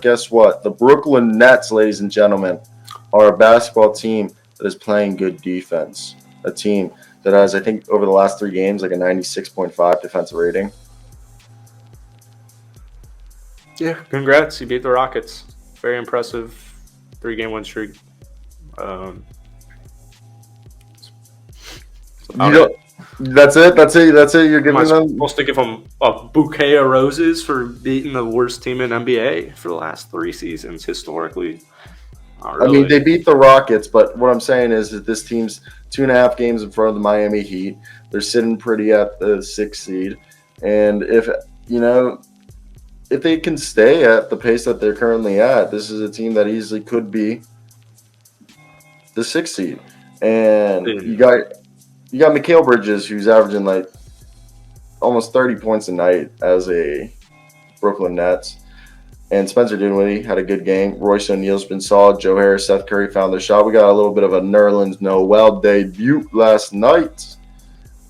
guess what? The Brooklyn Nets, ladies and gentlemen, are a basketball team that is playing good defense. A team that has, I think, over the last 3 games, like a 96.5 defensive rating. Yeah, congrats. You beat the Rockets. Very impressive 3-game win streak. That's it. You're Am I giving them. supposed to give them a bouquet of roses for beating the worst team in NBA for the last 3 seasons historically? Not really. I mean, they beat the Rockets, but what I'm saying is that this team's 2.5 games in front of the Miami Heat. They're sitting pretty at the 6th seed, and if they can stay at the pace that they're currently at, this is a team that easily could be the 6th seed. And you got Mikal Bridges, who's averaging like almost 30 points a night as a Brooklyn Nets. And Spencer Dinwiddie had a good game. Royce O'Neal's been solid. Joe Harris, Seth Curry found their shot. We got a little bit of a Nerlens Noel debut last night.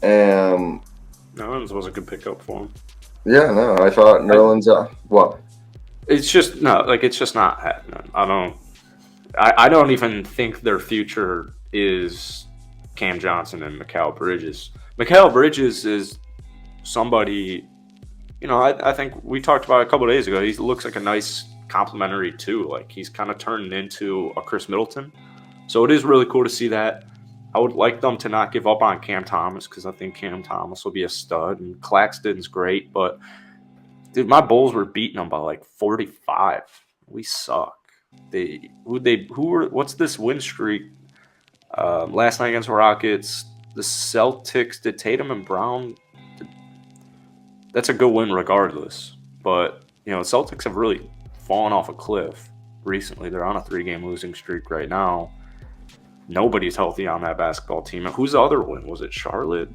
Nerlens was a good pickup for him. Yeah, no, I thought Nerlens. What? It's just it's just not happening. I don't even think their future is Cam Johnson and Mikal Bridges. Mikal Bridges is somebody. I think we talked about it a couple of days ago. He looks like a nice complimentary too. Like he's kind of turned into a Chris Middleton. So it is really cool to see that. I would like them to not give up on Cam Thomas because I think Cam Thomas will be a stud. And Claxton's great, but dude, my Bulls were beating them by like 45. We suck. What's this win streak? Last night against the Rockets, the Celtics, did Tatum and Brown. That's a good win regardless. But, the Celtics have really fallen off a cliff recently. They're on a 3-game losing streak right now. Nobody's healthy on that basketball team. And who's the other win? Was it Charlotte?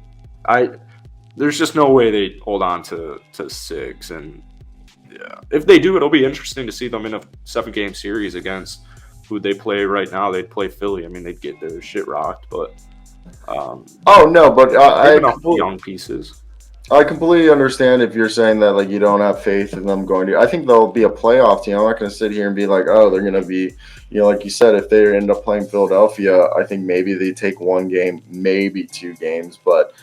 There's just no way they hold on to 6. And yeah, if they do, it'll be interesting to see them in a 7-game series against who they play right now. They'd play Philly. I mean, they'd get their shit rocked, but young pieces. I completely understand if you're saying that like you don't have faith in them going to. I think they'll be a playoff team. I'm not going to sit here and be like, oh, they're going to be, like you said, if they end up playing Philadelphia, I think maybe they take 1 game, maybe 2 games, but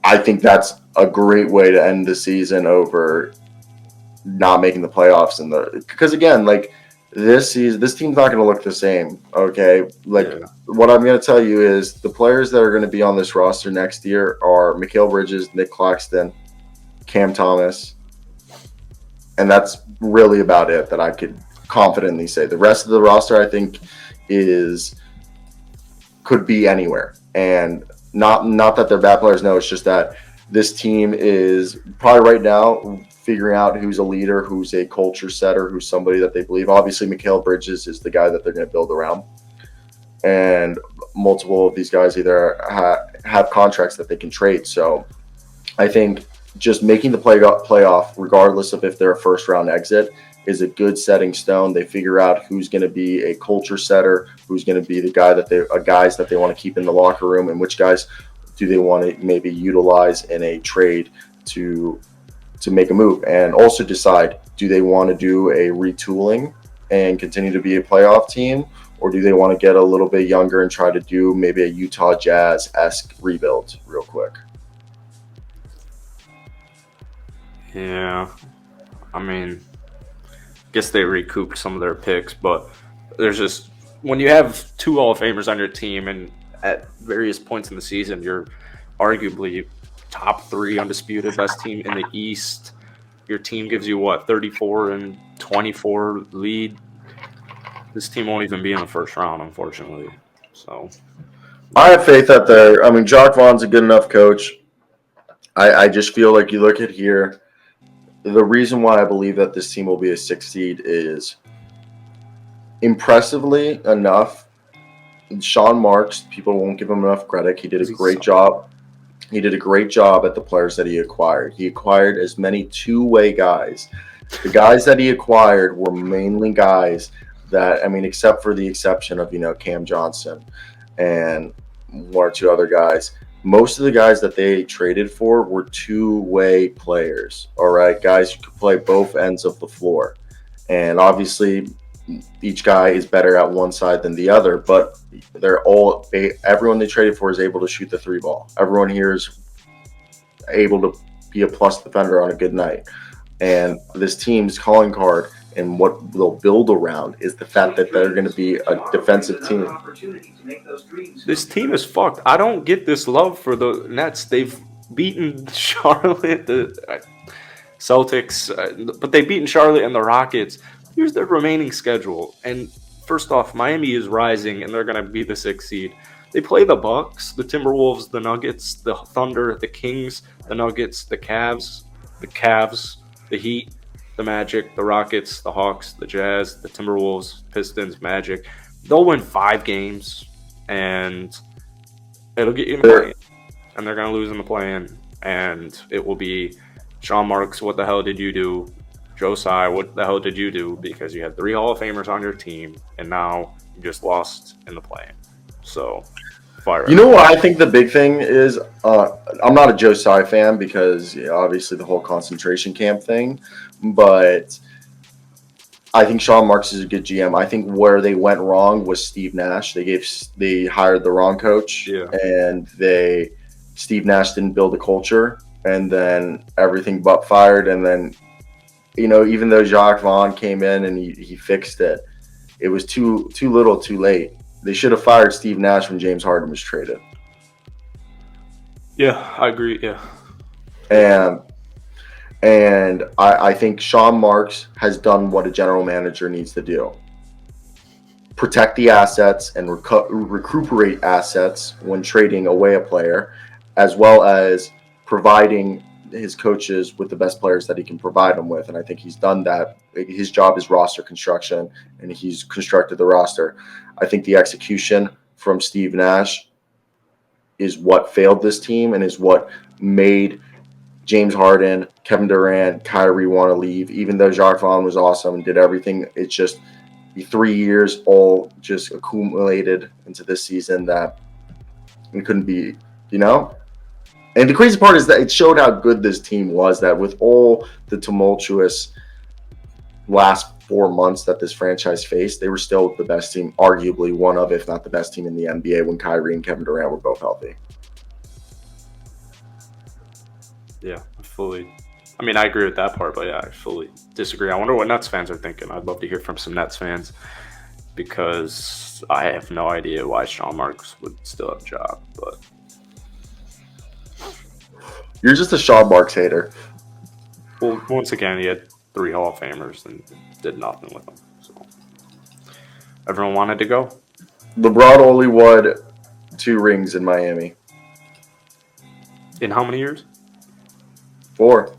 I think that's a great way to end the season over not making the playoffs because again, like this team's not going to look the same. Okay, What I'm going to tell you is the players that are going to be on this roster next year are Mikal Bridges, Nick Claxton, Cam Thomas, and that's really about it that I could confidently say. The rest of the roster, I think, could be anywhere, and not that they're bad players. No, it's just that this team is probably right now figuring out who's a leader, who's a culture setter, who's somebody that they believe. Obviously, Mikal Bridges is the guy that they're going to build around. And multiple of these guys either have contracts that they can trade. So I think just making the playoff, regardless of if they're a first-round exit, is a good setting stone. They figure out who's going to be a culture setter, who's going to be the guys that they want to keep in the locker room, and which guys do they want to maybe utilize in a trade to make a move, and also decide, do they want to do a retooling and continue to be a playoff team, or do they want to get a little bit younger and try to do maybe a Utah Jazz-esque rebuild real quick? Yeah. I mean, I guess they recouped some of their picks, but there's just, when you have 2 Hall of Famers on your team and at various points in the season, you're arguably top 3 undisputed best team in the East. Your team gives you 34 and 24 lead. This team won't even be in the first round, unfortunately. So I have faith that Jacque Vaughn's a good enough coach. I just feel like you look at here, the reason why I believe that this team will be a 6th seed is impressively enough. Sean Marks, people won't give him enough credit. He did a great job. He did a great job at the players that he acquired. He acquired as many 2-way guys. The guys that he acquired were mainly guys that, except for the exception of, Cam Johnson and 1 or 2 other guys, most of the guys that they traded for were 2-way players, all right? Guys who could play both ends of the floor. And obviously, each guy is better at one side than the other, but everyone they traded for is able to shoot the three ball. Everyone here is able to be a plus defender on a good night. And this team's calling card and what they'll build around is the fact that they're going to be a defensive team. This team is fucked. I don't get this love for the Nets. They've beaten Charlotte, the Celtics, but they've beaten Charlotte and the Rockets. Here's their remaining schedule. And first off, Miami is rising, and they're going to be the 6th seed. They play the Bucks, the Timberwolves, the Nuggets, the Thunder, the Kings, the Nuggets, the Cavs, the Heat, the Magic, the Rockets, the Hawks, the Jazz, the Timberwolves, Pistons, Magic. They'll win 5 games, and it'll get you in the play-in. And they're going to lose in the play-in. And it will be Sean Marks, what the hell did you do? Joe Tsai, what the hell did you do? Because you had 3 Hall of Famers on your team, and now you just lost in the play-in. So, fire. You know what I think the big thing is? I'm not a Joe Tsai fan because obviously the whole concentration camp thing, but I think Sean Marks is a good GM. I think where they went wrong was Steve Nash. They hired the wrong coach, and Steve Nash didn't build a culture, and then everything but fired, and then even though Jacques Vaughn came in and he fixed it, it was too little, too late. They should have fired Steve Nash when James Harden was traded. Yeah, I agree. Yeah, and I think Sean Marks has done what a general manager needs to do: protect the assets and recuperate assets when trading away a player, as well as providing his coaches with the best players that he can provide them with. And I think he's done that. His job is roster construction, and he's constructed the roster. I think the execution from Steve Nash is what failed this team and is what made James Harden, Kevin Durant, Kyrie want to leave, even though Jacques Vaughn was awesome and did everything. It's just 3 years all just accumulated into this season that it couldn't be, And the crazy part is that it showed how good this team was, that with all the tumultuous last 4 months that this franchise faced, they were still the best team, arguably one of, if not the best team in the NBA when Kyrie and Kevin Durant were both healthy. Yeah, I agree with that part, but yeah, I fully disagree. I wonder what Nets fans are thinking. I'd love to hear from some Nets fans because I have no idea why Sean Marks would still have a job, but you're just a Sean Marks hater. Well, once again, he had 3 Hall of Famers and did nothing with them. So everyone wanted to go. LeBron only won 2 rings in Miami. In how many years? 4.